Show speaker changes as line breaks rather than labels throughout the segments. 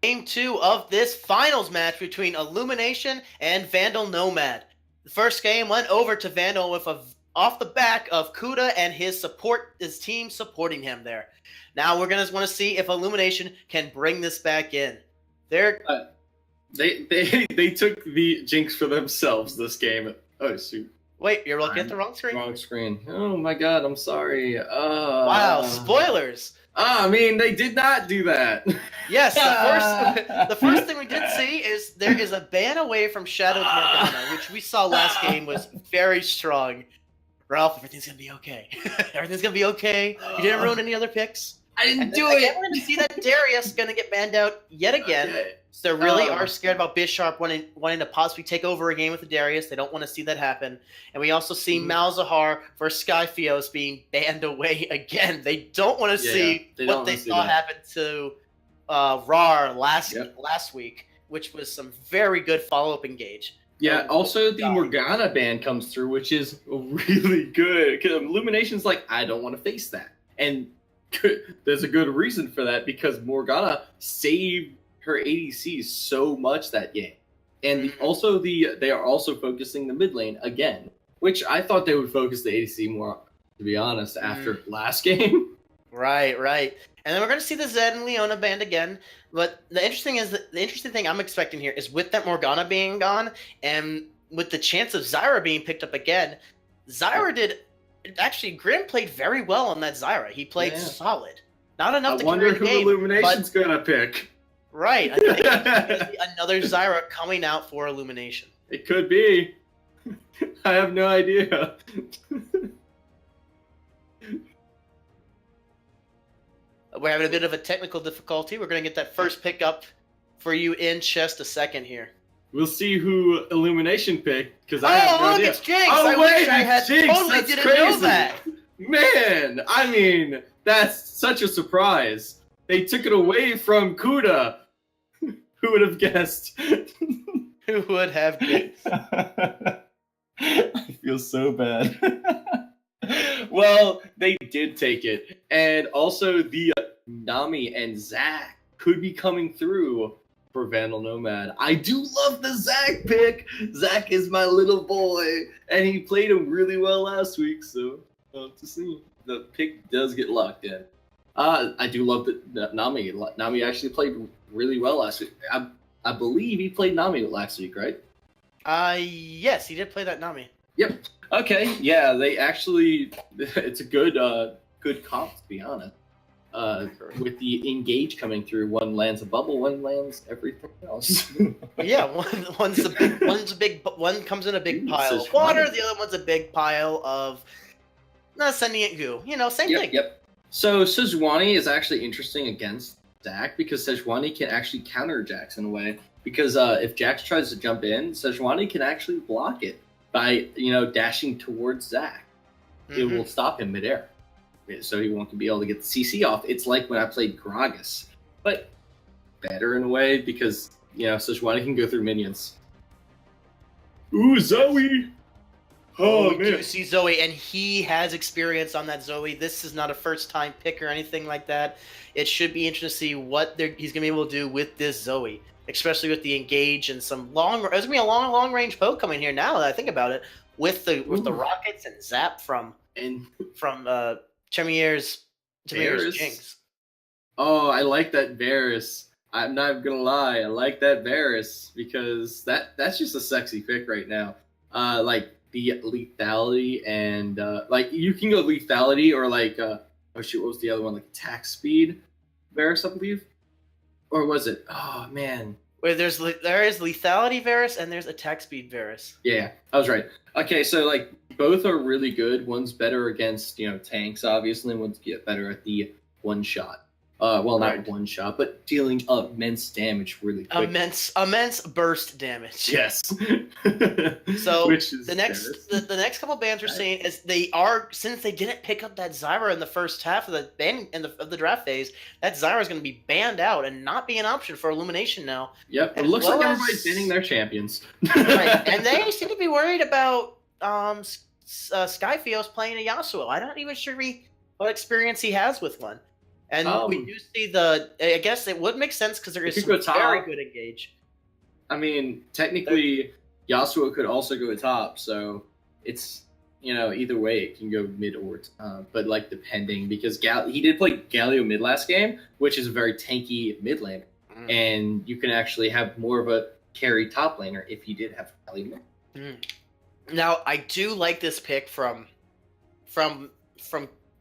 Game 2 of this finals match between Illumination and Vandal NoMad. The first game went over to Vandal with off the back of Kuda and his team supporting him there. Now we're gonna want to see if Illumination can bring this back in.
They took the jinx for themselves this game. Oh shoot!
Wait, you're looking at the wrong screen.
Wrong screen. Oh my god, I'm sorry.
Wow, spoilers.
I mean, they did not do that.
Yes, the first thing we did see is there is a ban away from Shadow's Morgana, which we saw last game was very strong. Ralph, everything's gonna be okay. Everything's gonna be okay. You didn't ruin any other picks.
I didn't do it.
We're gonna see that Darius gonna get banned out yet again. Okay. So they really are scared about Bisharp wanting to possibly take over a game with the Darius. They don't want to see that happen. And we also see Malzahar versus Skyfios being banned away again. They don't want to see what they saw happen to RAR last week, which was some very good follow-up engage.
Yeah, also the Morgana ban comes through, which is really good. Because Illumination's like, I don't want to face that. And there's a good reason for that, because Morgana saved her ADC so much that game. And they are also focusing the mid lane again, which I thought they would focus the ADC more, to be honest, after last game.
Right. And then we're going to see the Zed and Leona band again. But the interesting thing I'm expecting here is with that Morgana being gone and with the chance of Zyra being picked up again, Grim played very well on that Zyra. He played solid. Not enough to carry the game. I
wonder who Illumination's going to pick.
Right. I think it's be another Zyra coming out for Illumination.
It could be. I have no idea.
We're having a bit of a technical difficulty. We're going to get that first pick up for you in just a second here.
We'll see who Illumination picked, because I have no idea.
It's Jinx! I wish I had totally didn't know that.
Man, I mean, that's such a surprise. They took it away from Kuda. Who would have guessed?
Who would have guessed?
I feel so bad. Well, they did take it. And also the Nami and Zac could be coming through for Vandal NoMad. I do love the Zac pick. Zac is my little boy. And he played him really well last week, so to see. The pick does get locked in. I do love that Nami. Nami actually played really well last week. I believe he played Nami last week, right?
Yes, he did play that Nami.
Yep. Okay. Yeah, they actually. It's a good comp, to be honest. With the engage coming through, one lands a bubble, one lands everything else.
Yeah, one comes in a big pile of water, the other one's a big pile of sentient goo. Same thing.
Yep. So Sejuani is actually interesting against Zac, because Sejuani can actually counter Jax in a way. Because if Jax tries to jump in, Sejuani can actually block it by dashing towards Zac. It will stop him midair, so he won't be able to get the CC off. It's like when I played Gragas, but better in a way, because Sejuani can go through minions. Ooh, Zoe! Oh man,
do see Zoe, and he has experience on that Zoe. This is not a first-time pick or anything like that. It should be interesting to see what he's gonna be able to do with this Zoe, especially with the engage and some long. There's gonna be a long range poke coming here. Now that I think about it, with the rockets and zap from Chimera's Jinx.
Oh, I like that Varus. I'm not gonna lie, I like that Varus, because that's just a sexy pick right now. Like the lethality and you can go lethality or what was the other one, like attack speed Varus, I believe, or was it? Oh man.
Wait, there is lethality Varus and there's attack speed Varus.
Yeah, I was right. Okay, so both are really good. One's better against tanks, obviously, and one's better at the one shot. Not one shot, but dealing immense damage really quick.
Immense burst damage.
Yes.
So the next couple bans we're seeing is since they didn't pick up that Zyra in the first half of the draft phase, that Zyra is going to be banned out and not be an option for Illumination now.
Yep, it looks like everybody's banning their champions.
Right, and they seem to be worried about Skyfios playing a Yasuo. I'm not even sure what experience he has with one. And we do see the. I guess it would make sense because there is some very good engage.
I mean, technically, Yasuo could also go top, so it's either way it can go mid or top. But like depending, because he did play Galio mid last game, which is a very tanky mid laner, and you can actually have more of a carry top laner if you did have Galio mid.
Now I do like this pick from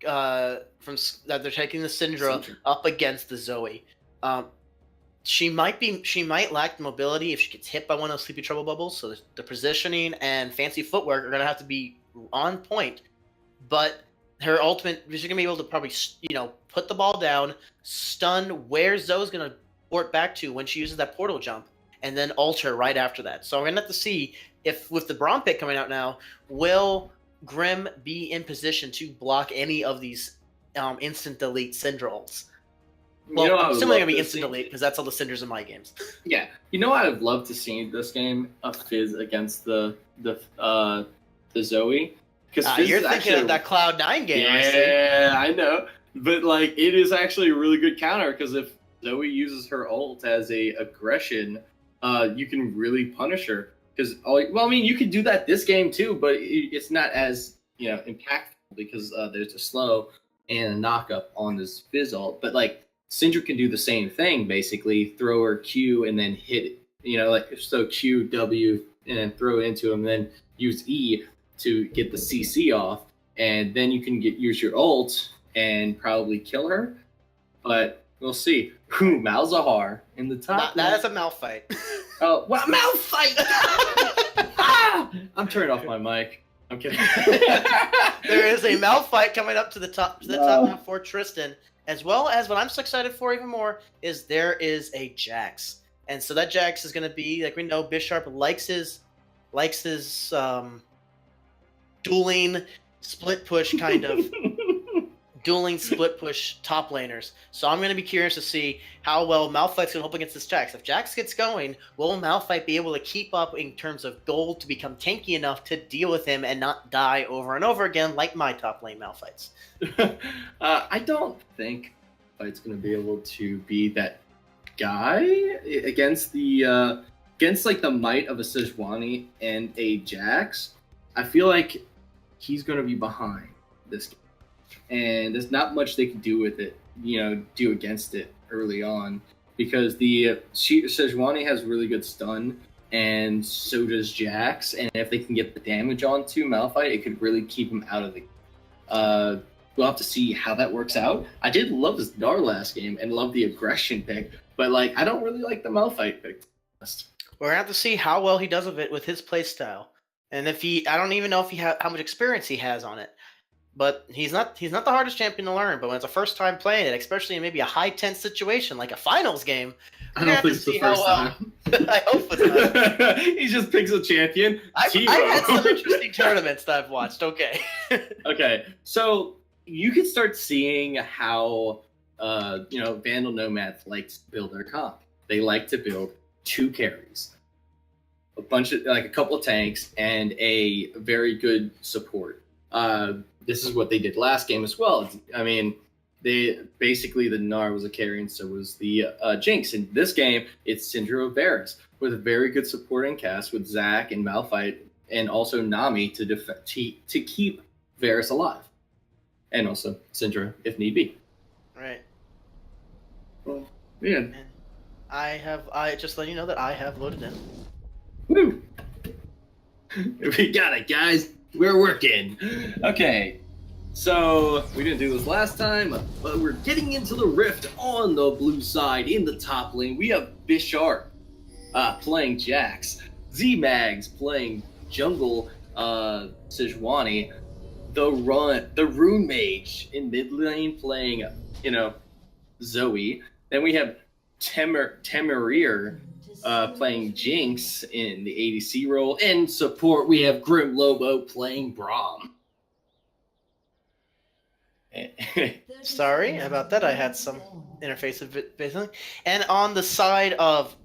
that they're taking the Syndra up against the Zoe. She might lack the mobility if she gets hit by one of those sleepy trouble bubbles. So the positioning and fancy footwork are gonna have to be on point. But her ultimate, she's gonna be able to probably put the ball down, stun where Zoe's gonna port back to when she uses that portal jump, and then alter right after that. So we're gonna have to see if with the Braum pick coming out now, will Grim be in position to block any of these instant delete Syndra ults? Well, I'm assuming they're going to be instant delete because that's all the Syndras in my games.
Yeah. I would love to see this game of Fizz against the Zoe.
Because you're thinking of that Cloud9 game,
yeah, I know. But it is actually a really good counter because if Zoe uses her ult as a aggression, you can really punish her. Because, you can do that this game too, but it's not as impactful because there's a slow and a knock-up on this Fizz ult. But Syndra can do the same thing, basically throw her Q and then hit it, so Q, W, and then throw it into him, and then use E to get the CC off, and then you can use your ult and probably kill her. But we'll see. Malzahar in the top.
That is a Malphite.
Oh, what Malphite! I'm turning off my mic. I'm kidding.
There is a Malphite coming up to the top now for Tristan, as well as what I'm so excited for even more is there is a Jax, and so that Jax is going to be we know Bisharp likes his dueling split push kind of. Dueling split push top laners. So I'm going to be curious to see how well Malphite's going to help against this Jax. If Jax gets going, will Malphite be able to keep up in terms of gold to become tanky enough to deal with him and not die over and over again like my top lane Malphites?
I don't think Malphite's going to be able to be that guy against the might of a Sejuani and a Jax. I feel like he's going to be behind this game. And there's not much they can do with it, do against it early on, because the Sejuani has really good stun, and so does Jax. And if they can get the damage onto Malphite, it could really keep him out of the game. We'll have to see how that works out. I did love this Dar last game and love the aggression pick, but I don't really like the Malphite pick.
We're gonna have to see how well he does with it with his playstyle, and I don't even know if how much experience he has on it. But he's not the hardest champion to learn. But when it's a first time playing it, especially in maybe a high tense situation like a finals game,
I don't think it's the first time.
I hope it's not.
He just picks a champion.
I've had some interesting tournaments that I've watched. Okay.
Okay, so you can start seeing how Vandal Nomads likes to build their comp. They like to build 2 carries, a couple of tanks, and a very good support. This is what they did last game as well. The Gnar was a carry, and so was the Jinx. In this game, it's Syndra Varus with a very good supporting cast with Zac and Malphite, and also Nami to keep Varus alive, and also Syndra if need be.
Right.
Well, yeah.
And I just let you know that I have loaded in.
Woo! We got it, guys. We're working. Okay, so we didn't do this last time, but we're getting into the rift on the blue side in the top lane. We have Bisharp playing Jax, Z-Mags playing jungle Sejuani, the Rune Mage in mid lane playing Zoe. Then we have Temerir playing Jinx in the ADC role. And support, we have Grim Lobo playing Braum.
Sorry about that. I had some interface of basically. And on the side of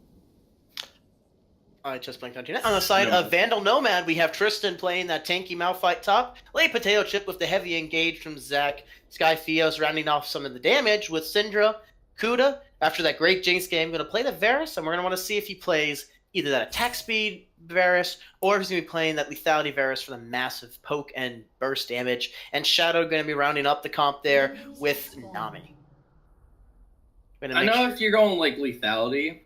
I just blanked on you. On the side of Vandal NoMad, we have Tristan playing that tanky Malphite top. Late Potato Chip with the heavy engage from Zach. Sky Fios rounding off some of the damage with Syndra. Kuda, after that great Jinx game, going to play the Varus, and we're going to want to see if he plays either that attack speed Varus, or if he's going to be playing that lethality Varus for the massive poke and burst damage. And Shadow going to be rounding up the comp there with Nami.
I know if you're going like lethality,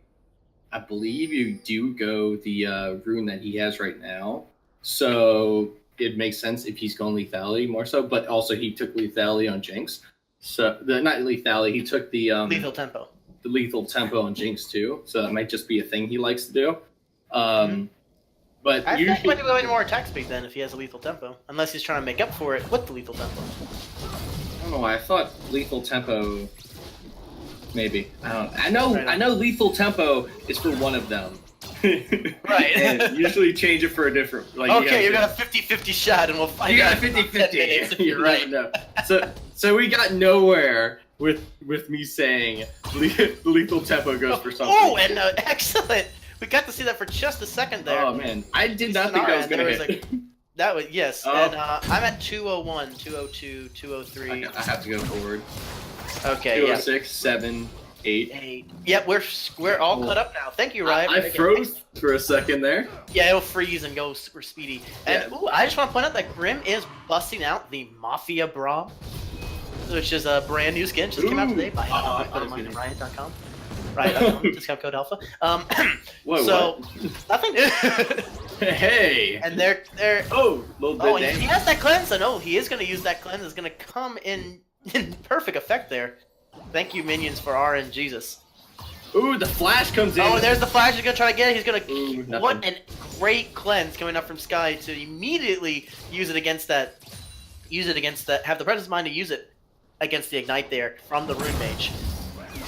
I believe you do go the rune that he has right now. So it makes sense if he's going lethality more so, but also he took lethality on Jinx. So not lethality, he took the
lethal tempo.
The lethal tempo on Jinx too. So that might just be a thing he likes to do. But
I think he might be going more attack speed then if he has a lethal tempo, unless he's trying to make up for it with the lethal tempo.
I don't know why. I thought lethal tempo. Maybe. I know lethal tempo is for one of them.
Right.
And usually change it for a different. Like,
okay, you got a 50-50 shot, and we'll find
out. You
got
a 50-50
if you're right.
No. So we got nowhere with me saying lethal tempo goes for something.
Oh, and excellent. We got to see that for just a second there.
Oh man, I did not think I was gonna hit.
That was yes, and I'm at 201, 202, 203.
I have to go forward.
Okay,
206, 7, 8.
Yep, we're all caught up now. Thank you, Ryan.
I froze for a second there.
Yeah, it'll freeze and go super speedy. And ooh, I just want to point out that Grim is busting out the Mafia Bra, which is a brand new skin. Just came out today. Buy it on Riot.com. Riot.com. Discount code Alpha.
Whoa,
so nothing.
Hey.
And they're
little bit.
Oh, and he has that cleanse. So no, he is going to use that cleanse. It's going to come in perfect effect there. Thank you, minions, for RN Jesus.
Ooh, the flash comes in.
Oh, there's the flash. He's gonna try to get it. He's gonna. What a great cleanse coming up from Sky to immediately use it against that. Have the presence of mind to use it against the ignite there from the Rune Mage.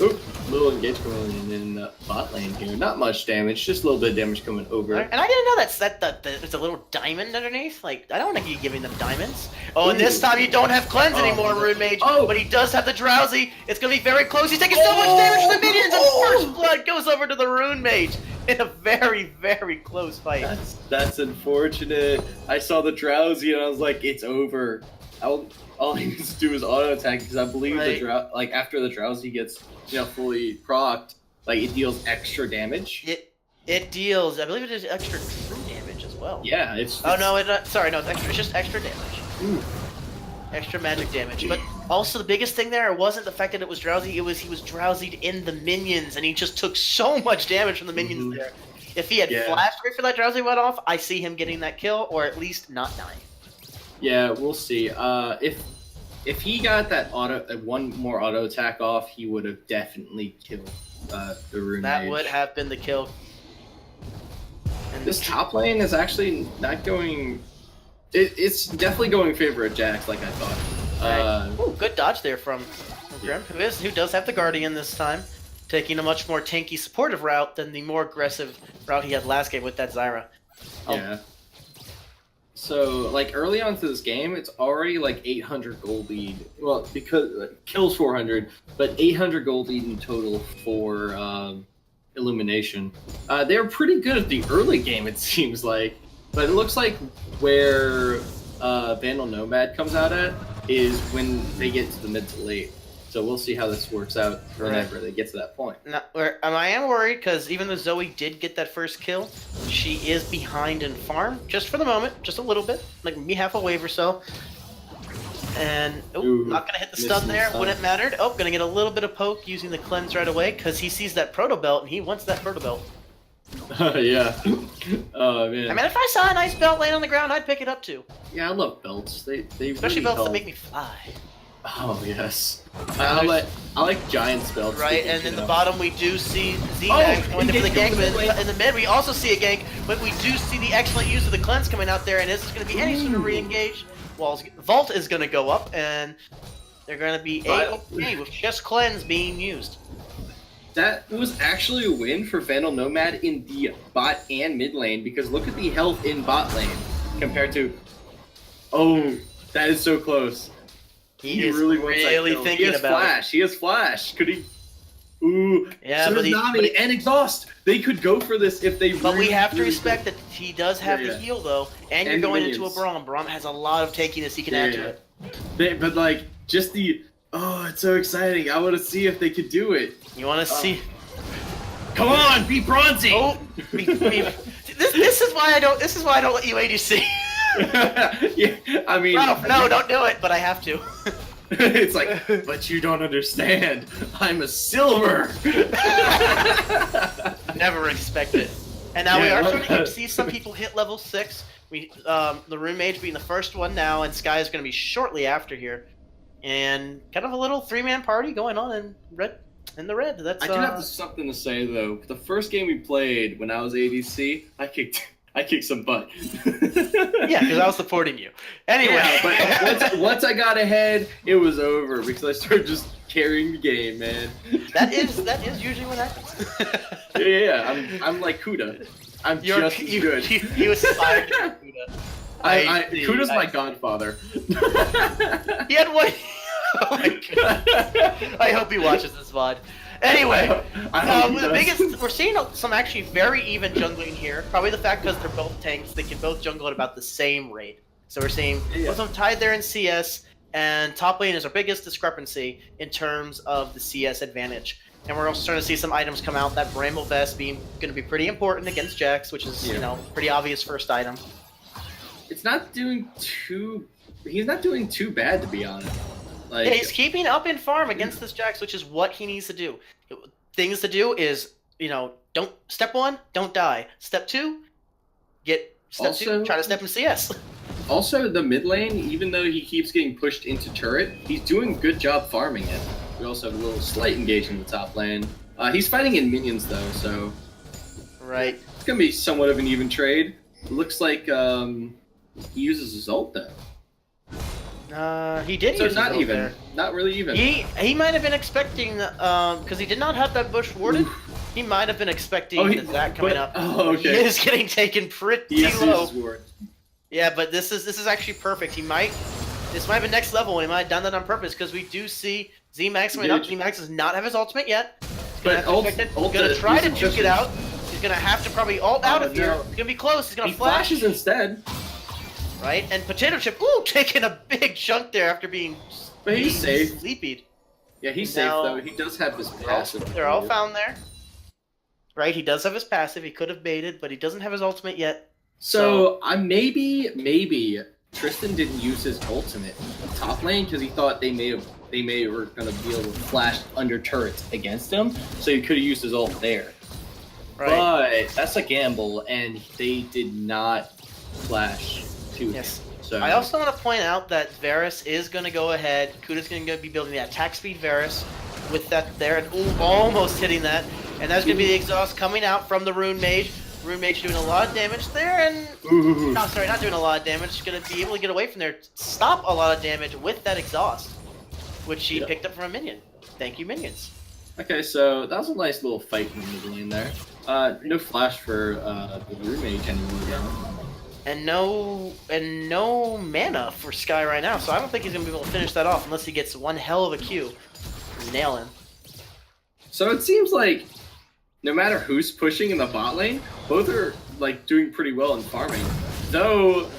Ooh, little engagement in bot lane here. Not much damage, just a little bit of damage coming over.
And I didn't know that there's a little diamond underneath. Like, I don't want to keep giving them diamonds. Oh, and this time you don't have cleanse anymore, Rune Mage.
Oh.
But he does have the drowsy. It's going to be very close. He's taking so much damage from the minions, and first blood goes over to the Rune Mage in a very, very close fight.
That's unfortunate. I saw the drowsy and I was like, it's over. All he needs to do is auto attack because I believe after the drowsy gets fully procced, like it deals extra damage.
It deals. I believe it does extra true damage as well.
Yeah, it's.
Oh no! It's extra. It's just extra damage.
Ooh.
Extra magic damage. But also the biggest thing there wasn't the fact that it was drowsy. He was drowsied in the minions, and he just took so much damage from the minions there. If he had flashed right for that drowsy went off, I see him getting that kill, or at least not dying.
Yeah, we'll see. If he got that one more auto attack off, he would have definitely killed the Rune
That
Mage.
would have been the kill. And
this top lane is actually not going. It's definitely going in favor of Jax, like I thought.
Ooh, good dodge there from Grim, who does have the Guardian this time, taking a much more tanky supportive route than the more aggressive route he had last game with that Zyra.
Yeah. So, like, early on to this game, it's already, like, 800 gold lead. Well, because kills 400, but 800 gold lead in total for Illumination. They were pretty good at the early game, it seems like. But it looks like where Vandal NoMad comes out at is when they get to the mid to late. So we'll see how this works out whenever they get to that point.
Now, I am worried because even though Zoe did get that first kill, she is behind in farm just for the moment, just a little bit, like maybe half a wave or so. And not gonna hit the stun there when it mattered. Oh, gonna get a little bit of poke using the cleanse right away because he sees that proto belt and he wants that proto belt.
Yeah. Oh man.
I mean, if I saw a nice belt laying on the ground, I'd pick it up too.
Yeah, I love belts. They
especially
really
belts
help.
that make me fly.
Oh yes, I like giant spells.
Right, and in the bottom we do see Z-Mag going for the gank, but in the mid we also see a gank, but we do see the excellent use of the cleanse coming out there, and is going to be any sort of re-engage. Vault is going to go up, and they're going to be A-OK with just cleanse being used.
That was actually a win for Vandal NoMad in the bot and mid lane, because look at the health in bot lane compared to... Oh, that is so close.
He is really thinking about
Flash. He has flash. Could he? Ooh,
Yeah,
so
but
does Nami and Exhaust. They could go for this if they.
But
really,
we have to
really
respect that he does have the heal though, and you're
And
going into a
minions.
Braum. Braum has a lot of tankiness he can add to it.
But like, just the it's so exciting. I want to see if they could do it.
You want to see?
Come on, be bronzy.
Oh, this is why I don't. This is why I don't let you ADC.
Yeah, I mean,
Ralph, no, don't do it. But I have to.
It's like, but you don't understand. I'm a silver.
Never expect it. And now we are starting to see some people hit level 6. We, the Rune Mage being the first one now, and Sky is going to be shortly after here. And kind of a little 3-man party going on in red. In the red. That's.
I do have something to say though. The first game we played when I was ADC, I kicked some butt.
Yeah, because I was supporting you. Anyway,
yeah, but once I got ahead, it was over because I started just carrying the game, man.
That is usually what happens.
Yeah, I'm like Kuda. I'm just as good.
You aspire to be Kuda.
Kuda's my godfather.
He had one. Oh my god! I hope he watches this VOD. Anyway, the biggest we're seeing some actually very even jungling here. Probably the fact because they're both tanks, they can both jungle at about the same rate. So we're seeing both of them tied there in CS, and top lane is our biggest discrepancy in terms of the CS advantage. And we're also starting to see some items come out. That Bramble Vest being going to be pretty important against Jax, which is pretty obvious first item.
It's not doing too. He's not doing too bad, to be honest. Like,
yeah, he's keeping up in farm against this Jax, which is what he needs to do. Things to do is, don't step 1, don't die. Step 2, step 2, try to step in CS.
Also, the mid lane, even though he keeps getting pushed into turret, he's doing a good job farming it. We also have a little slight engagement in the top lane. He's fighting in minions though, so
right.
It's gonna be somewhat of an even trade. It looks like he uses his ult though.
He did.
So
use
not
his ult
even,
there.
not really even.
He might have been expecting because he did not have that bush warded. He might have been expecting that coming up.
Oh, okay.
He is getting taken pretty low.
Ward.
Yeah, but this is actually perfect. This might have been next level, and he might have done that on purpose because we do see Z-Max coming up. Z-Max does not have his ultimate yet. He's gonna try to juke it out. He's gonna have to probably ult out of here. He's gonna be close. He's gonna flash.
He flashes instead.
Right, and Potato Chip, taking a big chunk there after being
safe.
Sleepied.
Yeah, he's safe though. He does have his passive.
They're all found there. Right, he does have his passive. He could have baited, but he doesn't have his ultimate yet.
So maybe Tristan didn't use his ultimate top lane because he thought they may were gonna be able to flash under turrets against him, so he could have used his ult there. Right. But that's a gamble, and they did not flash to him. So
I also want to point out that Varus is going to go ahead. Kuda's going to be building the attack speed Varus with that there, and almost hitting that. And that's going to be the exhaust coming out from the Rune Mage. Rune Mage doing a lot of damage there, and no, sorry, not doing a lot of damage. Going to be able to get away from there, stop a lot of damage with that exhaust, which she picked up from a minion. Thank you, minions.
Okay, so that was a nice little fight in the middle lane there. No flash for the Rune Mage anymore though.
And no mana for Sky right now, so I don't think he's gonna be able to finish that off unless he gets one hell of a Q. Nail him.
So it seems like no matter who's pushing in the bot lane, both are like doing pretty well in farming. Though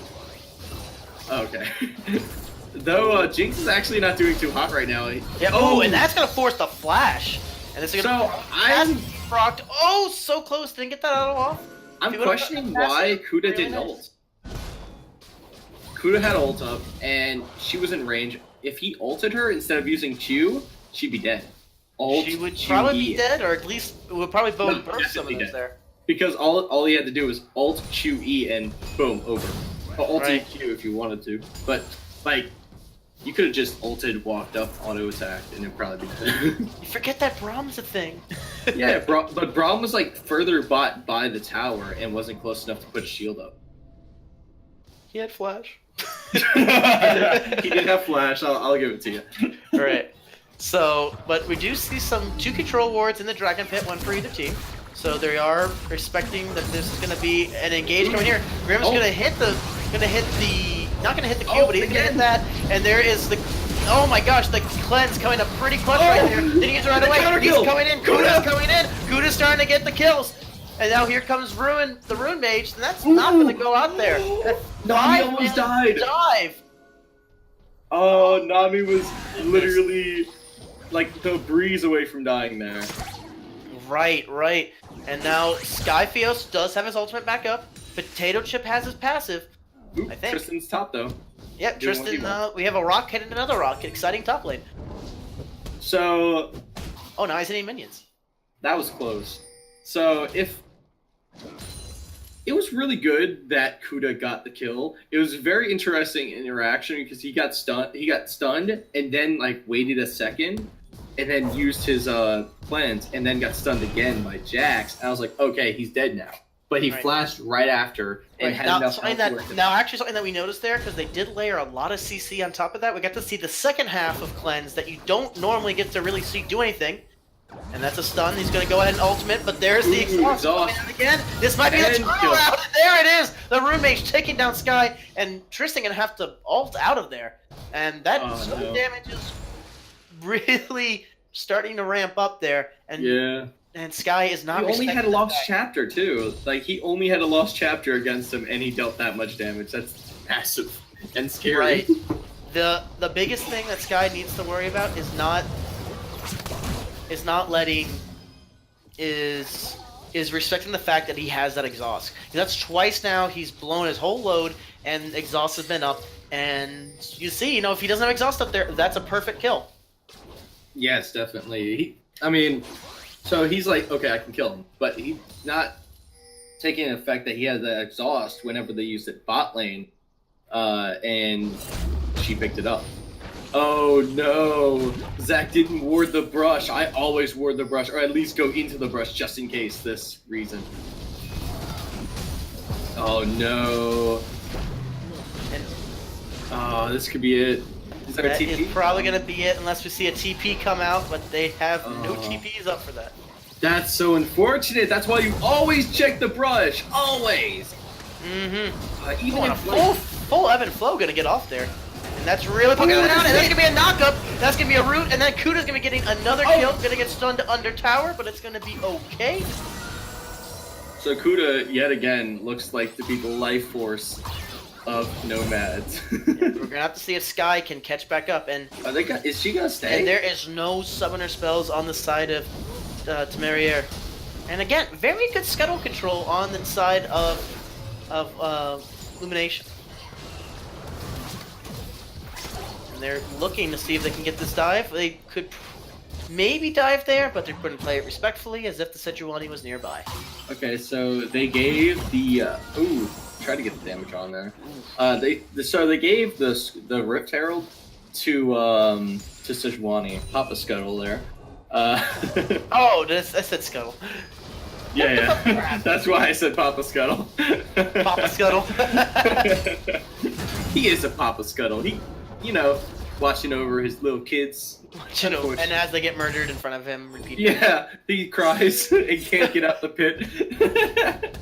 though Jinx is actually not doing too hot right now.
Yeah, and that's gonna force the flash. And it's gonna procced. Oh, so close, didn't get that out off.
I'm questioning why Kuda didn't ult. Kuda had ult up, and she was in range. If he ulted her instead of using Q, she'd be dead.
She would probably be dead, or at least it would probably burst some of those there.
Because all he had to do was ult Q E and boom, over. Or ult Q if you wanted to. But like, you could have just ulted, walked up, auto attacked, and it'd probably be dead.
You forget that Brahm's a thing.
Yeah, but Braum was like further bot by the tower and wasn't close enough to put a shield up.
He had flash.
He did have flash. I'll give it to you.
All right. So, but we do see two control wards in the Dragon Pit, one for either team. So they are expecting that this is going to be an engage coming here. Grim's going to hit the, not going to hit the Q, but he's going to hit that. And there is the oh my gosh, the cleanse coming up pretty clutch right there. Then he gets right away. He's coming in. Kuda's coming in. Kuda's starting to get the kills. And now here comes Ruin, the Rune Mage, and that's not going to go out there.
Nami almost died.
Dive.
Oh, Nami was literally like the breeze away from dying there.
Right. And now Skyfios does have his ultimate back up. Potato Chip has his passive.
Ooh,
I think.
Tristan's top though.
Yep, Tristan, we have a rocket and another rocket. Exciting top lane.
So...
Oh, now he's hitting minions.
That was close. So, it was really good that Kuda got the kill. It was a very interesting interaction because he got stunned and then like waited a second and then used his cleanse and then got stunned again by Jax. And I was like, okay, he's dead now. But he flashed right after and had enough health to work.
Now, actually, something that we noticed there, because they did layer a lot of CC on top of that, we got to see the second half of Cleanse that you don't normally get to really see do anything. And that's a stun. He's going to go ahead and ultimate, but there's the exhaust coming out again. This might be the turnaround. There it is. The Rune Mage taking down Sky, and Tristan going to have to ult out of there. And that stun damage is really starting to ramp up there. And
yeah.
And Sky is not.
He only had a lost chapter too. Like he only had a lost chapter against him, and he dealt that much damage. That's massive and scary.
Right. The biggest thing that Sky needs to worry about is not respecting the fact that he has that exhaust. That's twice now he's blown his whole load, and exhaust has been up. And you see, if he doesn't have exhaust up there, that's a perfect kill.
Yes, definitely. So he's like, okay, I can kill him, but he's not taking the fact that he has the exhaust whenever they used it bot lane, and she picked it up. Oh no, Zach didn't ward the brush. I always ward the brush, or at least go into the brush just in case this reason. Oh no. Oh, this could be it. Is there a TP?
That is probably going to be it unless we see a TP come out, but they have no TPs up for that.
That's so unfortunate. That's why you always check the brush. Always.
Mm-hmm. Even full ebb and flow going to get off there. And that's really poking it down, and that's going to be a knockup. That's going to be a root, and then Kuda's going to be getting another kill. Going to get stunned under tower, but it's going to be okay.
So Kuda, yet again, looks like to be the life force of nomads.
Yeah, we're gonna have to see if Sky can catch back up, and
is she gonna stay?
And there is no summoner spells on the side of Temeriere, and again, very good scuttle control on the side of Illumination. And they're looking to see if they can get this dive. They could maybe dive there, but they couldn't play it respectfully, as if the Sejuani was nearby.
Okay, so they gave the try to get the damage on there. They gave the Rift Herald to Sejuani. Papa Scuttle there.
I said Scuttle.
Yeah. That's why I said Papa Scuttle.
Papa Scuttle.
He is a Papa Scuttle. He, watching over his little kids.
And as they get murdered in front of him repeatedly.
Yeah, he cries and can't get out the pit.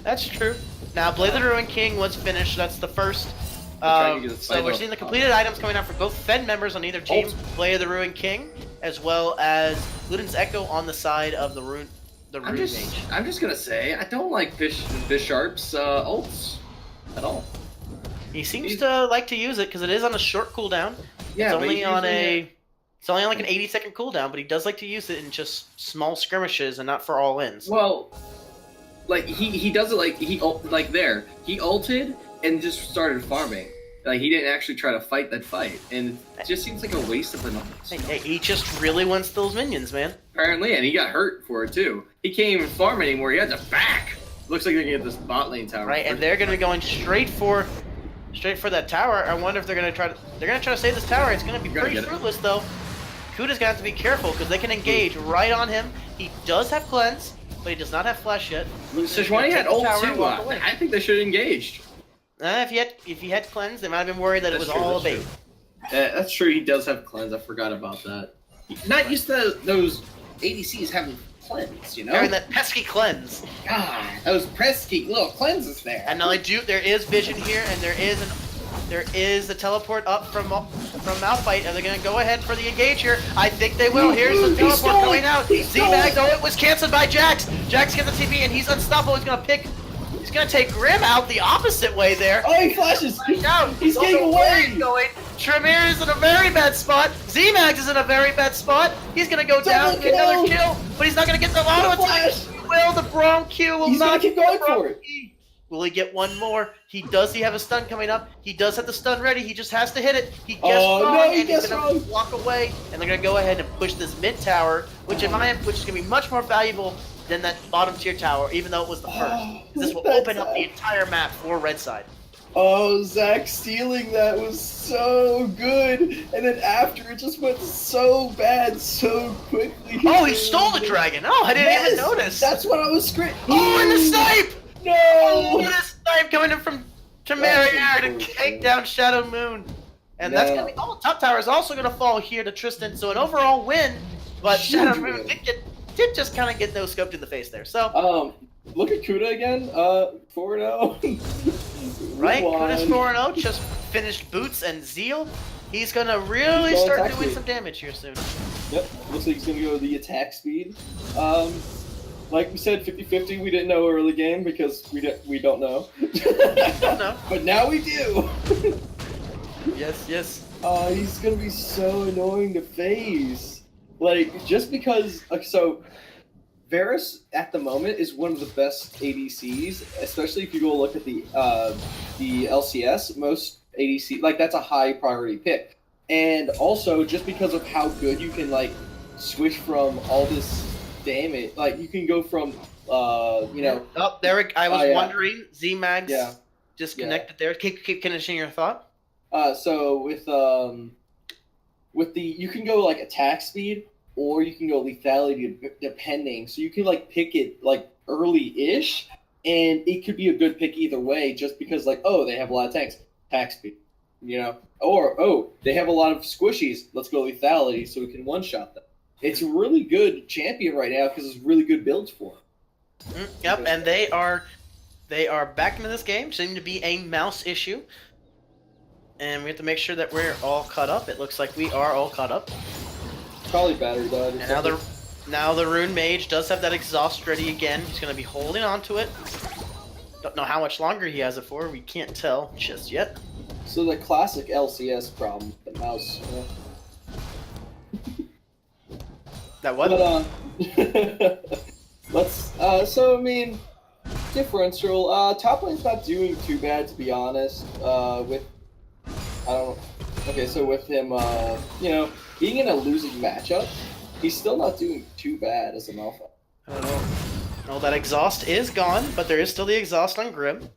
That's true. Now, Blade of the Ruined King was finished. That's the first. So we're seeing the completed items coming out for both Fed members on either team. Blade of the Ruined King, as well as Luden's Echo on the side of the Rune Mage.
I'm just gonna say, I don't like Bisharp's ults at all.
He seems to like to use it because it is on a short cooldown.
Yeah,
it's only on like an 80-second cooldown, but he does like to use it in just small skirmishes and not for all ins.
Well, like he does it he ulted and just started farming. Like he didn't actually try to fight that fight, and it just seems like a waste of an ult.
Hey, he just really wants those minions, man.
Apparently, and he got hurt for it too. He can't even farm anymore. He had to back. Looks like they're gonna get this bot lane tower.
Right, and they're gonna be going straight for that tower. I wonder if they're gonna try to save this tower. It's gonna be pretty fruitless though. Kuda's gonna have to be careful because they can engage right on him. He does have cleanse, but he does not have flash yet.
Sejuani had ult too. I think they should have engaged.
If he had cleanse, they might have been worried that it was all a bait.
That's true. He does have cleanse. I forgot about that. Not used to those ADCs having cleanse,
Having that pesky cleanse.
God, those pesky little cleanses there.
And now there is vision here, and there There is the teleport up from Malphite, and they're going to go ahead for the engage here. I think they will. Here's the teleport going out. Z-Mag, oh, it was canceled by Jax. Jax gets the TP, and he's unstoppable. He's going to take Grim out the opposite way there.
Oh, he flashes. He's getting away.
Tremere is in a very bad spot. Z-Max is in a very bad spot. He's going to go down, get another kill, but he's not going to get the auto attack. Will the Braum Q will not
keep going for it.
Will he get one more? Does he have a stun coming up? He does have the stun ready. He just has to hit it. He guessed wrong, and he's going to walk away. And they're going to go ahead and push this mid tower, which is going to be much more valuable than that bottom tier tower, even though it was the first. This will open up the entire map for red side.
Oh, Zach stealing that was so good, and then after it just went so bad so quickly.
Oh, he stole the dragon. Oh, I didn't even notice.
That's what I was screaming.
Oh, and the snipe!
No!
Oh, the snipe coming in from Temerier to take down Shadow Moon. And that's going to be... Oh, top tower is also going to fall here to Tristan, so an overall win, but Shadow Moon did just kind of get no scoped in the face there. So,
look at Kuda again. 4-0.
Right, Kuda's 4-0. Just finished Boots and Zeal. He's gonna really start doing some damage here soon.
Yep, looks like he's gonna go with the attack speed. Like we said, 50-50. We didn't know early game because we don't know.
Don't know.
But now we do.
Yes.
He's gonna be so annoying to face. Like, just because, so, Varus, at the moment, is one of the best ADCs, especially if you go look at the LCS, most ADC, like, that's a high priority pick. And also, just because of how good you can, like, switch from all this damage, like, you can go from, you know...
Oh, there I was wondering, Z-Mags disconnected there. Keep finishing your thought.
So, with the, you can go, like, attack speed, or you can go lethality depending. So you can like pick it like early-ish, and it could be a good pick either way just because like, oh, they have a lot of tanks. Attack speed, you know? Or, oh, they have a lot of squishies. Let's go lethality so we can one-shot them. It's a really good champion right now because it's really good builds for him.
Yep, and they are back into this game. Seem to be a mouse issue. And we have to make sure that we're all caught up. It looks like we are all caught up.
Probably battery died.
And now the Rune Mage does have that exhaust ready again. He's going to be holding on to it. Don't know how much longer he has it for. We can't tell just yet.
So the classic LCS problem, the mouse.
That what?
But, so I mean, differential. Top lane's not doing too bad to be honest. Okay, so with him, you know, being in a losing matchup, he's still not doing too bad as a Malphite.
I don't know. Well, that exhaust is gone, but there is still the exhaust on Grim.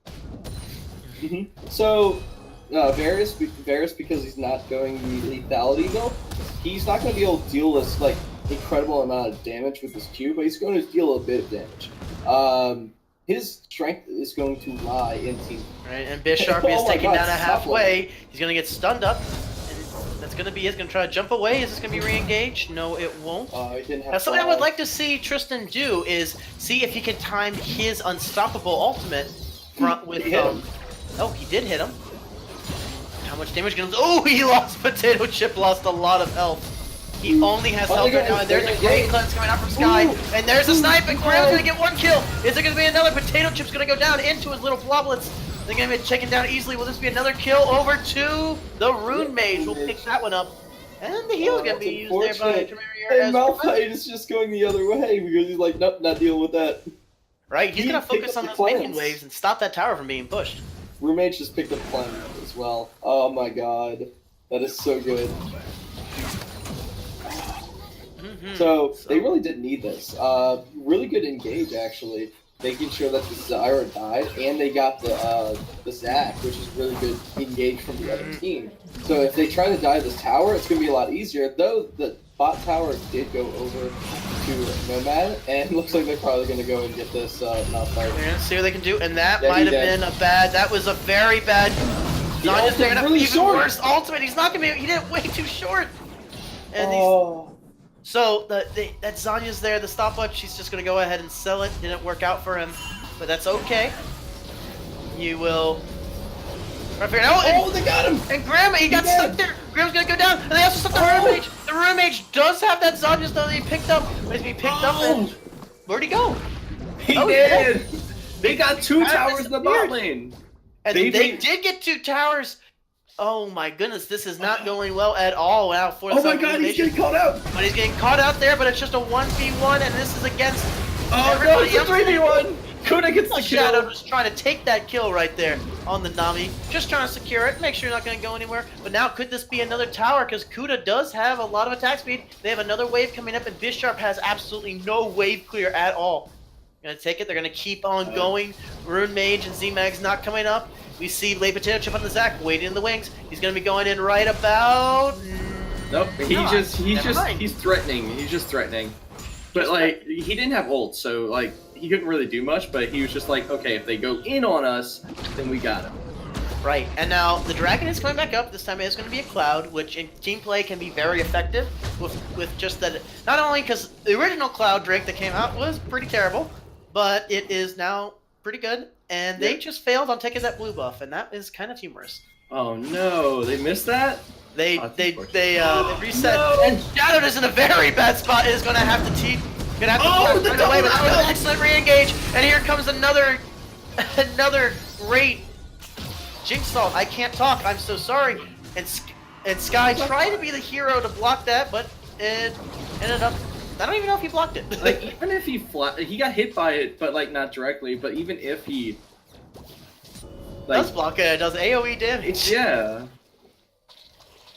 So, Varus, because he's not going the lethality build, he's not going to be able to deal this, like, incredible amount of damage with his Q, but he's going to deal a bit of damage. His strength is going to lie in team.
Right, and Bisharp is taken down a halfway. He's going to get stunned up. And that's going to be it. He's going to try to jump away. Is this going to be re-engaged? No, it won't.
He didn't have
now, something I would like to see Tristan do is see if he can time his unstoppable ultimate with Oh, he did hit him. How much damage can he... Oh, he lost Potato Chip, lost a lot of health. He only has health right now, and there's a great cleanse coming out from Sky, and there's a snipe, and Grim's gonna get one kill. Is there gonna be another? Potato Chip's gonna go down into his little floblets. They're gonna be taken down easily. Will this be another kill over to the Rune Mage? We'll pick that one up. And the heal's gonna be used there by Temerier.
And Malphite is just going the other way because he's like, nope, not dealing with that.
Right, he's gonna focus on those minion waves and stop that tower from being pushed.
Rune Mage just picked up Clem as well. Oh my god. That is so good. So they really didn't need this. Really good engage actually, making sure that the Zyra died, and they got the Zac, which is really good engage from the other team. So if they try to die this tower, it's gonna be a lot easier. Though the bot tower did go over to NoMad, and looks like they're probably gonna go and get this Malphite.
They're gonna see what they can do, and that might have been a bad. That was a very bad. Zanya's there, really even worse ultimate. He's not gonna be. He did it way too short. And so that Zanya's there, the stopwatch, she's just going to go ahead and sell it. Didn't work out for him, but that's okay. You will
Oh, they got him!
And Graham, he got stuck there. Graham's gonna go down, and they also stuck the Rune Mage. The Rune Mage does have that Zonyas though that he picked up. But he's being picked up, and where'd he go?
He did! They got 2 towers in the bot lane.
And they did get 2 towers. Oh my goodness, this is not going well at all now for the
Oh my god, he's getting caught out!
But he's getting caught out there, but it's just a 1v1, and this is against
no, it's a 3v1! Kuda gets the
Shadow
kill!
just trying to take that kill right there on the Nami. Just trying to secure it, make sure you're not going to go anywhere. But now could this be another tower? Because Kuda does have a lot of attack speed. They have another wave coming up, and Bisharp has absolutely no wave clear at all. Gonna take it, they're gonna keep on going. Rune Mage and Z-Mag's not coming up. We see Lay Potato Chip on the Zac waiting in the wings. He's gonna be going in right about...
Nope, he's threatening. He's just threatening. But like, he didn't have ult, so like, he couldn't really do much, but he was just like, okay, if they go in on us, then we got him.
Right, and now the Dragon is coming back up. This time it is going to be a Cloud, which in team play can be very effective with just that. Not only because the original Cloud Drake that came out was pretty terrible, but it is now pretty good, and they just failed on taking that blue buff, and that is kind of humorous.
Oh no, they missed that?
They reset,
no.
and Shadow is in a very bad spot. Is going to have to run away, but that was an excellent re-engage, and here comes another great Jinx Salt. I can't talk. I'm so sorry. And Sky tried to be the hero to block that, but it ended up. I don't even know if he blocked it.
Like even if he he got hit by it, but like not directly. But even if he
does block it, it does AOE damage.
Yeah.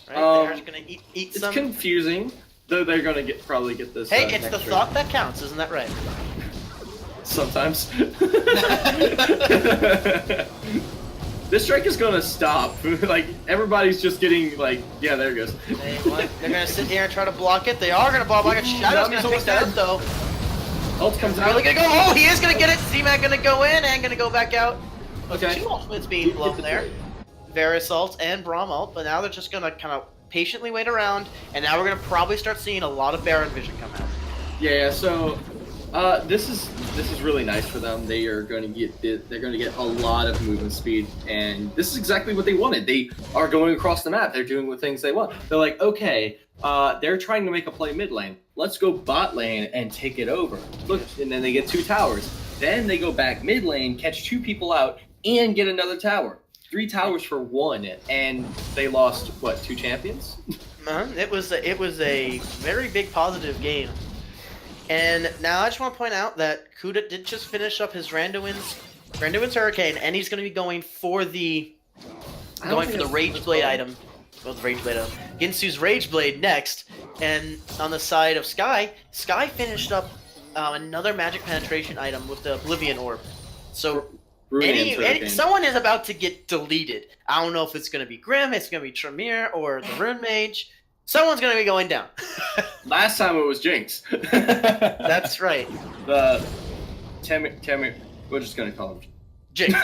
Right, they're just gonna eat some.
It's confusing, though. They're gonna probably get this.
Hey, it's the thought that counts, isn't that right?
Sometimes. This strike is gonna stop. Like everybody's just getting like, yeah, there it goes.
They're gonna sit here and try to block it. They are gonna block it. Shadow's gonna pick that up though.
Ult comes out.
Really gonna go. Oh, he is gonna get it. Z-Mag gonna go in and gonna go back out.
Okay.
2 ultimates being blown there. Varus ult and Braum ult, but now they're just gonna kind of patiently wait around, and now we're gonna probably start seeing a lot of Baron vision come out.
Yeah. So, this is really nice for them. They are going to get a lot of movement speed, and this is exactly what they wanted. They are going across the map. They're doing the things they want. They're like, okay, they're trying to make a play mid lane. Let's go bot lane and take it over. Look, and then they get 2 towers. Then they go back mid lane, catch 2 people out, and get another tower. 3 towers for 1, and they lost what, 2 champions?
It was a very big positive game. And now I just want to point out that Kuda did just finish up his Randuin's Hurricane, and he's going to be going for the Rage Blade item. Well, the Rage Blade item. Ginsu's Rage Blade next, and on the side of Sky finished up another Magic Penetration item with the Oblivion Orb. So someone is about to get deleted. I don't know if it's going to be Grim, it's going to be Tremere, or the Rune Mage. Someone's going to be going down.
Last time it was Jinx.
That's right.
The Tamir, we're just going to call him
Jinx.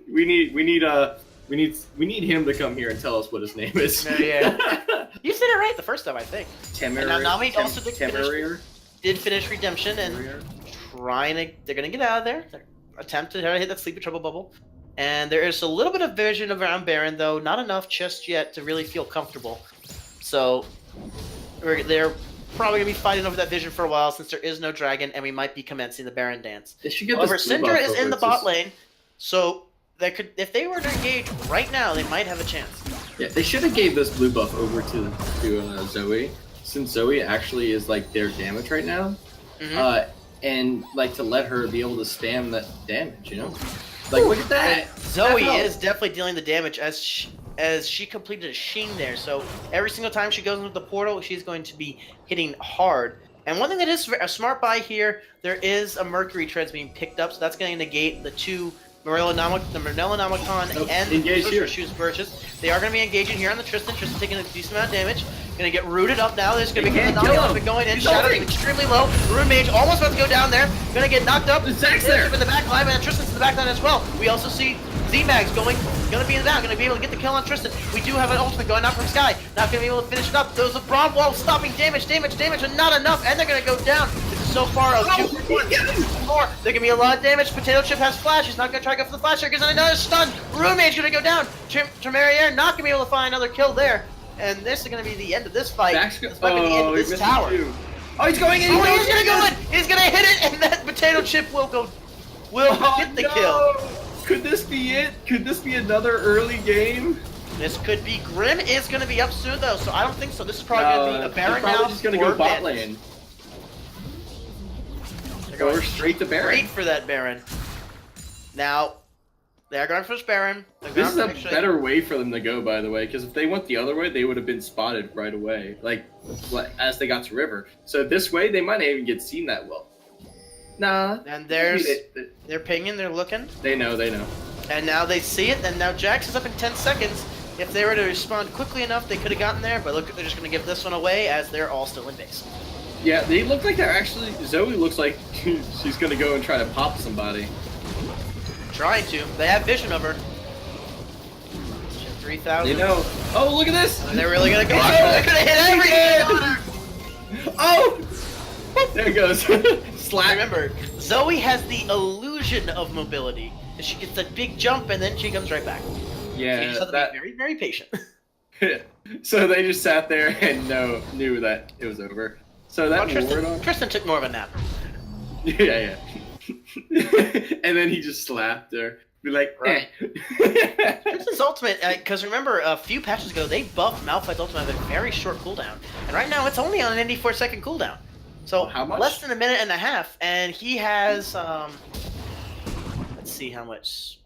we need him to come here and tell us what his name is.
Yeah. You said it right the first time, I think.
Tamir.
And Nami also did finish Redemption, and they're going to get out of there. They're attempting to hit that Sleepy Trouble bubble. And there is a little bit of vision around Baron, though not enough just yet to really feel comfortable. So they're probably going to be fighting over that vision for a while since there is no dragon, and we might be commencing the Baron dance. However, Syndra is in the bot lane, so they could, if they were to engage right now, they might have a chance.
Yeah, they should have gave this blue buff over to Zoe, since Zoe actually is like their damage right now, and like to let her be able to spam that damage, you know. Like, look at that!
Zoe is definitely dealing the damage as she completed a Sheen there. So every single time she goes into the portal, she's going to be hitting hard. And one thing that is a smart buy here, there is a Mercury Treads being picked up, so that's going to negate the 2 Morellonomicon and Shoes purchase. They are going to be engaging here on the Tristan. Tristan taking a decent amount of damage. Going to get rooted up now. There's going to be going in. Shadow extremely low. Rune Mage almost about to go down there. Going to get knocked up.
Zac's there.
In the back line, and Tristan's in the back line as well. We also see Z-Mag's gonna be in the down, gonna be able to get the kill on Tristan. We do have an ultimate going out from Sky. Not gonna be able to finish it up. There's a Braum wall stopping damage, and not enough, and they're gonna go down. This is so far out. More. There can be a lot of damage. Potato Chip has flash. He's not gonna try to go for the flash here because another stun. Roomage gonna go down. Tremerier not gonna be able to find another kill there. And this is gonna be the end of this fight. This might be the end of this tower.
Oh, he's going in!
He's gonna go in! He's gonna hit it, and that Potato Chip will get the kill.
Could this be it? Could this be another early game?
This could be. Grim is gonna be up soon though, so I don't think so. This is probably gonna be a Baron now.
Probably just gonna go bot lane.
They're going
straight to Baron.
Straight for that Baron. Now, they're going for this Baron.
This is a better way for them to go, by the way, because if they went the other way, they would have been spotted right away, like as they got to River. So this way, they might not even get seen that well. Nah.
And they're pinging, they're looking.
They know.
And now they see it, and now Jax is up in 10 seconds. If they were to respond quickly enough, they could have gotten there, but look, they're just going to give this one away as they're all still in base.
Yeah, they look like they're actually... Zoe looks like she's going to go and try to pop somebody.
Trying to. They have vision of her. 3,000.
They know. Oh, look at this!
And they're really going to go up. They're going to hit everything!
Oh! There it goes. Slap.
Remember, Zoe has the illusion of mobility. She gets that big jump and then she comes right back.
Yeah,
so you just have to be very, very patient.
So they just sat there and knew that it was over. So that
Tristan took more of a nap.
Yeah. And then he just slapped her. Be like,
right. Tristan's ultimate, because remember, a few patches ago, they buffed Malphite's ultimate with a very short cooldown. And right now, it's only on an 84-second cooldown. So,
how much?
Less than a minute and a half. And he has, let's see how much.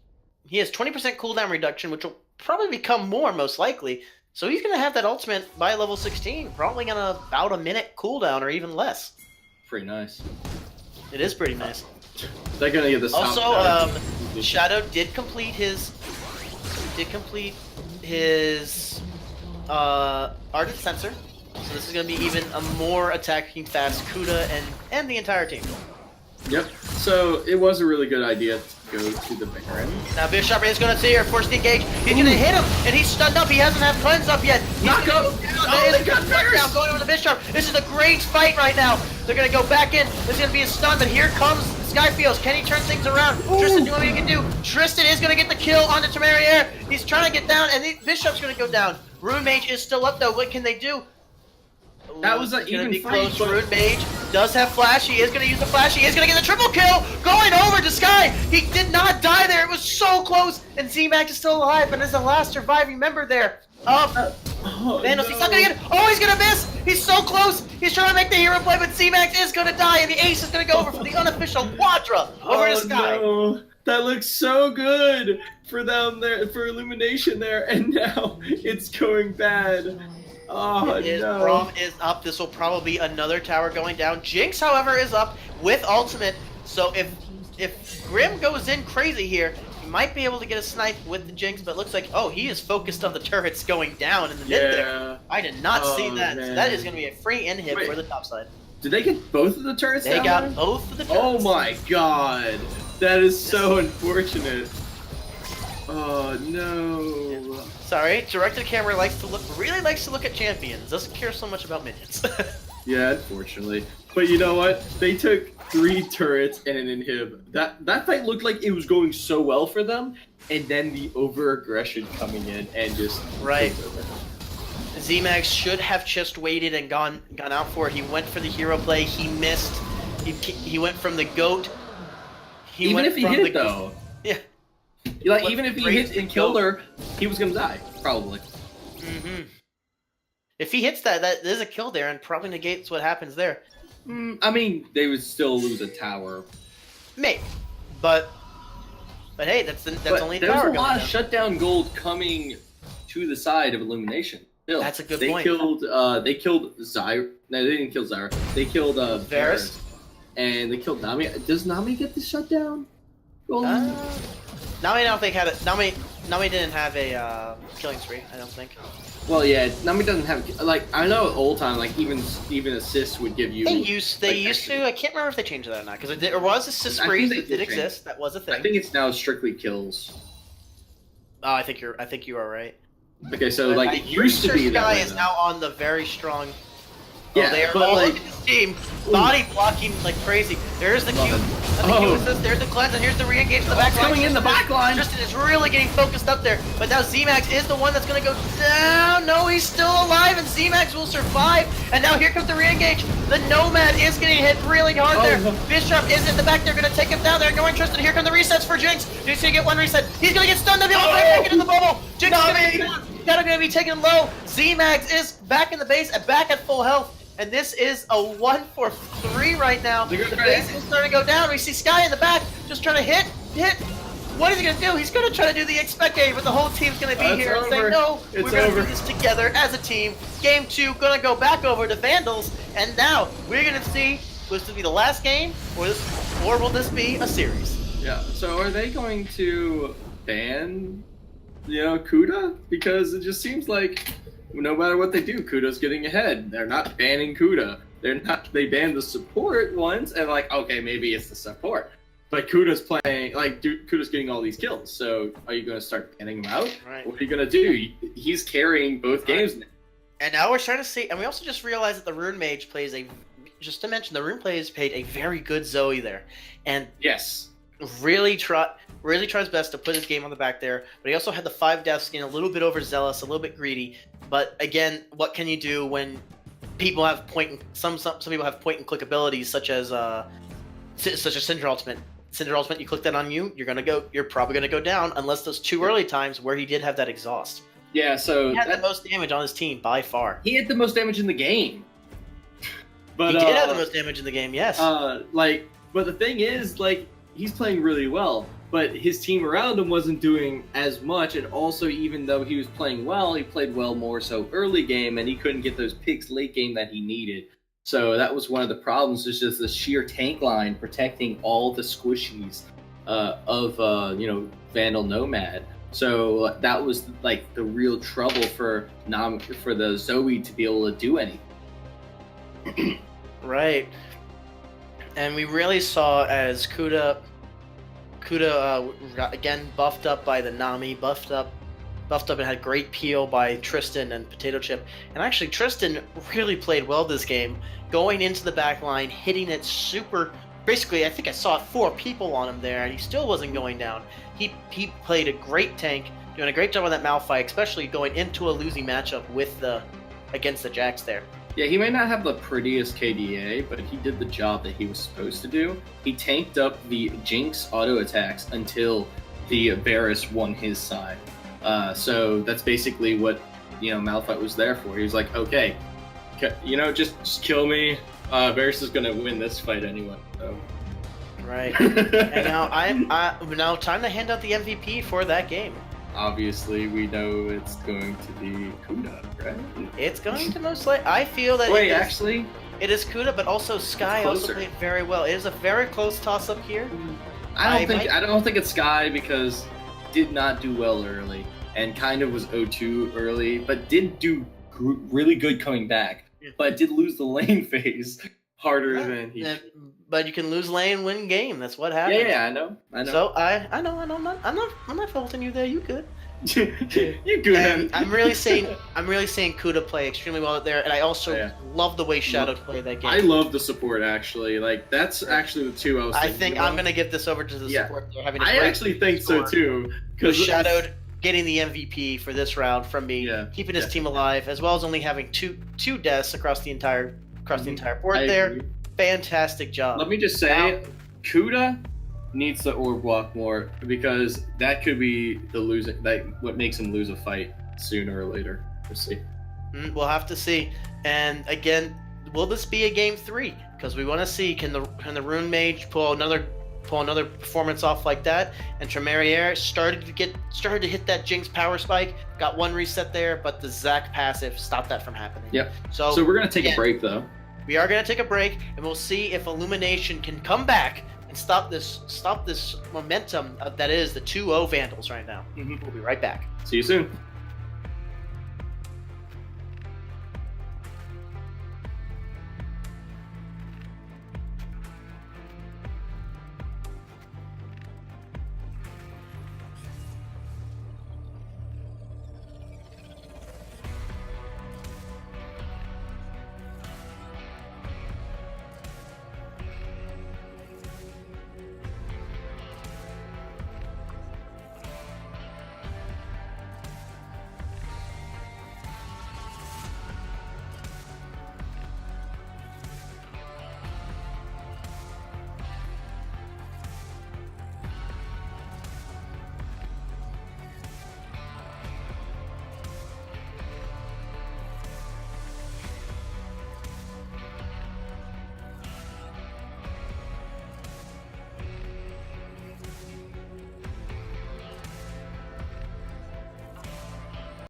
He has 20% cooldown reduction, which will probably become more, most likely. So he's going to have that ultimate by level 16, probably on about a minute cooldown or even less.
Pretty nice.
It is pretty nice.
They're going to get this.
Also, Shadow did complete his Ardent Sensor. So this is going to be even a more attacking fast Kuda and the entire team.
Yep. So it was a really good idea to go to the Baron.
Now Bishop is going to see her, force the engage. He's going to hit him, and he's stunned up. He hasn't had cleanse up yet.
Knock up!
Oh, they got down going over the Bishop. This is a great fight right now. They're going to go back in. This is going to be a stun, but here comes Skyfields. Can he turn things around? Ooh. Tristan, do what he can do. Tristan is going to get the kill on the Temerier. He's trying to get down, and the Bishop's going to go down. Rune Mage is still up, though. What can they do?
That was an even fight.
Close. Rune Mage does have flash. He is going to use the flash. He is going to get the triple kill. Going over to Sky. He did not die there. It was so close. And Z-Max is still alive, but is the last surviving member there. Vandal, he's not going to get it. Oh, he's going to miss. He's so close. He's trying to make the hero play, but Z-Max is going to die, and the ace is going to go over for the unofficial Quadra over to Sky.
No. That looks so good for them there, for Illumination there, and now it's going bad. Oh, no.
Braum is up. This will probably be another tower going down. Jinx, however, is up with ultimate. So if Grim goes in crazy here, he might be able to get a snipe with the Jinx, but it looks like, oh, he is focused on the turrets going down in the mid there. I did not see that. So that is going to be a free in-hit for the top side.
Did they get both of the turrets
down? They got both of the turrets.
Oh my god. That is so unfortunate. Oh no.
Sorry, director camera really likes to look at champions. Doesn't care so much about minions.
Yeah, unfortunately. But you know what? They took 3 turrets and an inhib. That fight looked like it was going so well for them, and then the over-aggression coming in and just
right. Z-Max should have just waited and gone out for it. He went for the hero play. He missed. He went from the goat.
Even if he hit it though.
Yeah.
Like even if he hit and killed her, he was gonna die probably.
Mm-hmm. If he hits that is a kill there and probably negates what happens there.
I mean, they would still lose a tower.
Maybe, but hey, that's only a tower.
There's a lot of shutdown gold coming to the side of Illumination. Still,
that's a good point.
They killed Zyra. No, they didn't kill Zyra. They killed Varus. And they killed Nami. Does Nami get the shutdown?
Nami, I don't think had it. Nami didn't have a killing spree. I don't think.
Well, yeah, Nami doesn't have like I know at old time like even assists would give you.
They used to. I can't remember if they changed that or not because there was assist spree that did exist. That was a thing.
I think it's now strictly kills.
I think you are right.
Okay, so like it used to be that
Sky
way,
is
though.
now on the very strong.
Yeah,
They are
but,
all
like-
look at this team body blocking like crazy. There's the Q.
Oh.
Assist, there's the cleanse, and here's the re-engage to the
Oh,
back
it's
line.
coming in the back line.
Tristan is really getting focused up there, but now Z-Max is the one that's going to go down. No, he's still alive, and Z-Max will survive. And now here comes the re-engage. The Nomad is getting hit really hard there. Bishop is in the back. They're going to take him down. They're going Tristan. Here come the resets for Jinx. Jinx going to get one reset. He's going to get stunned. They'll be able to break it in the bubble. Jinx is going to be taken low. Z-Max is back in the base and back at full health. And this is a 1-for-3 right now. The base is starting to go down. We see Sky in the back, just trying to hit. What is he going to do? He's going to try to do the expect game, but the whole team's going to be here and say, no, we're going to do this together as a team. Game 2, going to go back over to Vandals, and now we're going to see, will this be the last game, or will this be a series?
Yeah, so are they going to ban, Kuda? Because it just seems like no matter what they do, Kuda's getting ahead. They're not banning Kuda. They banned the support ones, and okay, maybe it's the support. But Kuda's playing, Kuda's getting all these kills, so are you going to start banning him out?
Right.
What are you going to do? He's carrying both games now.
And now we're starting to see, and we also just realized that the Rune Mage plays just to mention, the Rune Mage played a very good Zoe there. And
yes,
really tries best to put his game on the back there, but he also had the 5 deaths, a little bit overzealous, a little bit greedy. But again, what can you do when people have some people have point and click abilities such as Cinder Ultimate. Cinder Ultimate, you click that on you're probably gonna go down unless those 2 early times where he did have that exhaust.
Yeah, so
he had the most damage on his team by far.
He had the most damage in the game. But
he did have the most damage in the game, yes.
But the thing is, he's playing really well, but his team around him wasn't doing as much, and also even though he was playing well, he played well more so early game, and he couldn't get those picks late game that he needed. So that was one of the problems, is just the sheer tank line protecting all the squishies of Vandal NoMad. So that was the real trouble for the Zoe to be able to do anything.
Right. And we really saw as Kuda again buffed up by the Nami, buffed up and had great peel by Tristan and Potato Chip. And actually Tristan really played well this game, going into the back line, hitting it super. Basically, I think I saw 4 people on him there, and he still wasn't going down. He played a great tank, doing a great job on that Malphite, especially going into a losing matchup against the Jax there.
Yeah, he may not have the prettiest KDA, but he did the job that he was supposed to do. He tanked up the Jinx auto attacks until the Varus won his side. So that's basically what Malphite was there for. He was like, okay, just kill me. Varus is gonna win this fight anyway. So.
Right. And now time to hand out the MVP for that game.
Obviously, we know it's going to be Kuda, right?
It's going to most likely. I feel that.
Actually,
it is Kuda, but also Sky also played very well. It is a very close toss-up here.
I don't think it's Sky, because did not do well early and kind of was 0-2 early, but did do really good coming back. But did lose the lane phase harder than he.
But you can lose lane, win game. That's what happens.
Yeah, I know.
So I know. I'm not faulting you there. You good.
You good.
I'm really saying Kuda play extremely well there, and I also love the way Shadow played that game.
I love the support actually. That's actually the 2 I was.
I think I'm gonna give this over to the support. They're having
I actually think so too.
Because Shadow getting the MVP for this round from me, keeping his team alive, as well as only having two deaths across the entire board there.
Agree.
Fantastic job.
Let me just say, Kuda needs to orb block more, because that could be what makes him lose a fight sooner or later. We'll see.
We'll have to see. And again, will this be a game 3? Because we want to see, can the Rune Mage pull another performance off like that? And Tremeriere started to hit that Jinx power spike, got 1 reset there, but the Zac passive stopped that from happening.
Yep.
So
we're gonna take a break though.
We are going to take a break, and we'll see if Illumination can come back and stop this momentum that is the 2-0 Vandals right now. We'll be right back.
See you soon.